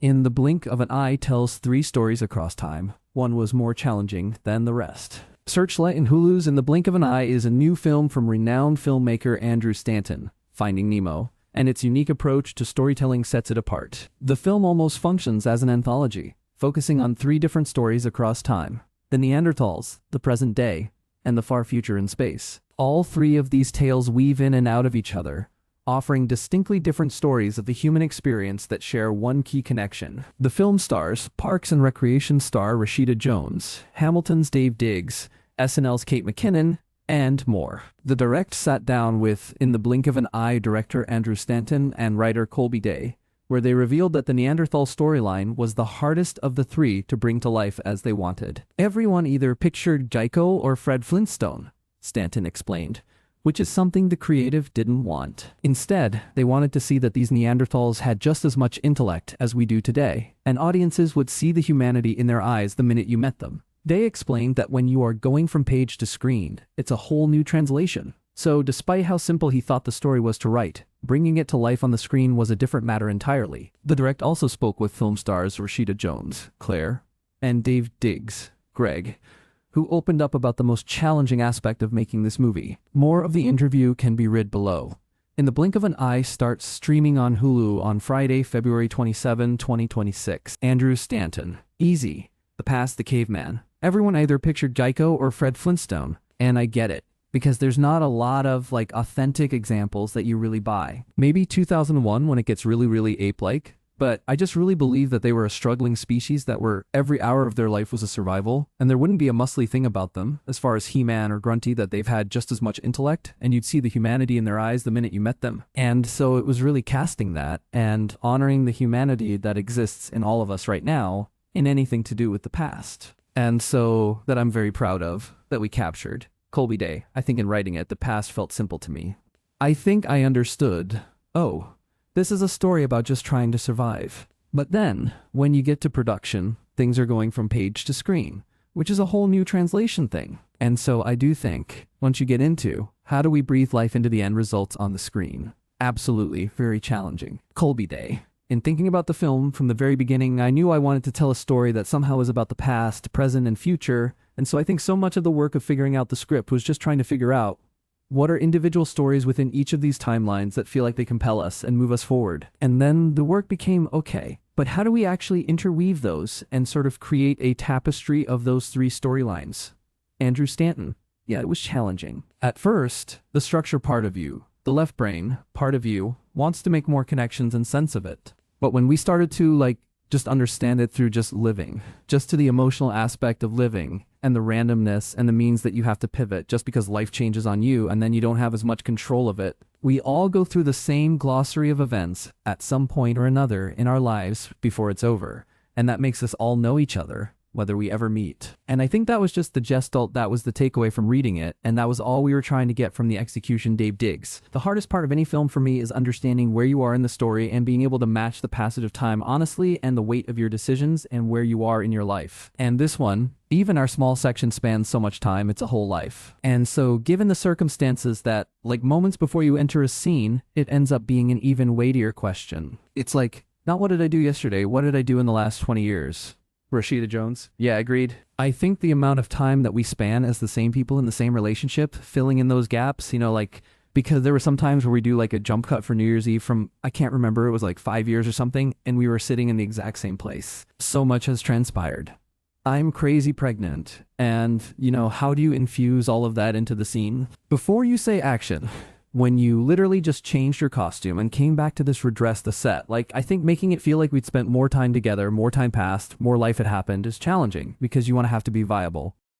In the Blink of an Eye tells three stories across time. One was more challenging than the rest. Searchlight and Hulu's In the Blink of an Eye is a new film from renowned filmmaker Andrew Stanton, Finding Nemo, and its unique approach to storytelling sets it apart. The film almost functions as an anthology, focusing on three different stories across time: the Neanderthals, the present day, and the far future in space. All three of these tales weave in and out of each other, offering distinctly different stories of the human experience that share one key connection. The film stars Parks and Recreation star Rashida Jones, Hamilton's Dave Diggs, SNL's Kate McKinnon, and more. The Direct sat down with In the Blink of an Eye director Andrew Stanton and writer Colby Day, where they revealed that the Neanderthal storyline was the hardest of the three to bring to life as they wanted. Everyone either pictured Geico or Fred Flintstone, Stanton explained, which is something the creative didn't want. Instead, they wanted to see that these Neanderthals had just as much intellect as we do today, and audiences would see the humanity in their eyes the minute you met them. They explained that when you are going from page to screen, it's a whole new translation. So despite how simple he thought the story was to write, bringing it to life on the screen was a different matter entirely. The Direct also spoke with film stars Rashida Jones, Claire, and Dave Diggs, Greg, who opened up about the most challenging aspect of making this movie. More of the interview can be read below. In the Blink of an Eye starts streaming on Hulu on Friday, February 27, 2026. Andrew Stanton. Easy. The past, the caveman. Everyone either pictured Geico or Fred Flintstone, and I get it, because there's not a lot of authentic examples that you really buy. Maybe 2001 when it gets really ape-like, but I just really believe that they were a struggling species that were every hour of their life was a survival, and there wouldn't be a muscly thing about them, as far as He-Man or Grunty, that they've had just as much intellect, and you'd see the humanity in their eyes the minute you met them. And so it was really casting that, and honoring the humanity that exists in all of us right now, in anything to do with the past. And so that I'm very proud of, that we captured. Colby Day, I think in writing it, the past felt simple to me. I think I understood, oh, this is a story about just trying to survive. But then, when you get to production, things are going from page to screen, which is a whole new translation thing. And so I do think, once you get into, how do we breathe life into the end results on the screen? Absolutely, very challenging. Colby Day. In thinking about the film from the very beginning, I knew I wanted to tell a story that somehow was about the past, present, and future, and so I think so much of the work of figuring out the script was just trying to figure out what are individual stories within each of these timelines that feel like they compel us and move us forward. And then the work became, okay, but how do we actually interweave those and sort of create a tapestry of those three storylines? Andrew Stanton. Yeah, it was challenging. At first, the structure part of you, the left brain part of you, wants to make more connections and sense of it. But when we started to just understand it through just living, just to the emotional aspect of living and the randomness and the means that you have to pivot just because life changes on you and then you don't have as much control of it. We all go through the same glossary of events at some point or another in our lives before it's over. And that makes us all know each other, whether we ever meet. And I think that was just the gestalt, that was the takeaway from reading it, and that was all we were trying to get from the execution Dave Diggs. The hardest part of any film for me is understanding where you are in the story and being able to match the passage of time honestly and the weight of your decisions and where you are in your life. And this one, even our small section spans so much time, it's a whole life. And so given the circumstances that, moments before you enter a scene, it ends up being an even weightier question. It's not what did I do yesterday, what did I do in the last 20 years? Rashida Jones. Yeah, agreed. I think the amount of time that we span as the same people in the same relationship, filling in those gaps, because there were some times where we do a jump cut for New Year's Eve from, I can't remember, it was 5 years or something, and we were sitting in the exact same place. So much has transpired. I'm crazy pregnant, and, how do you infuse all of that into the scene? Before you say action, when you literally just changed your costume and came back to this redress the set, I think making it feel like we'd spent more time together, more time passed, more life had happened is challenging because you want to have to be viable.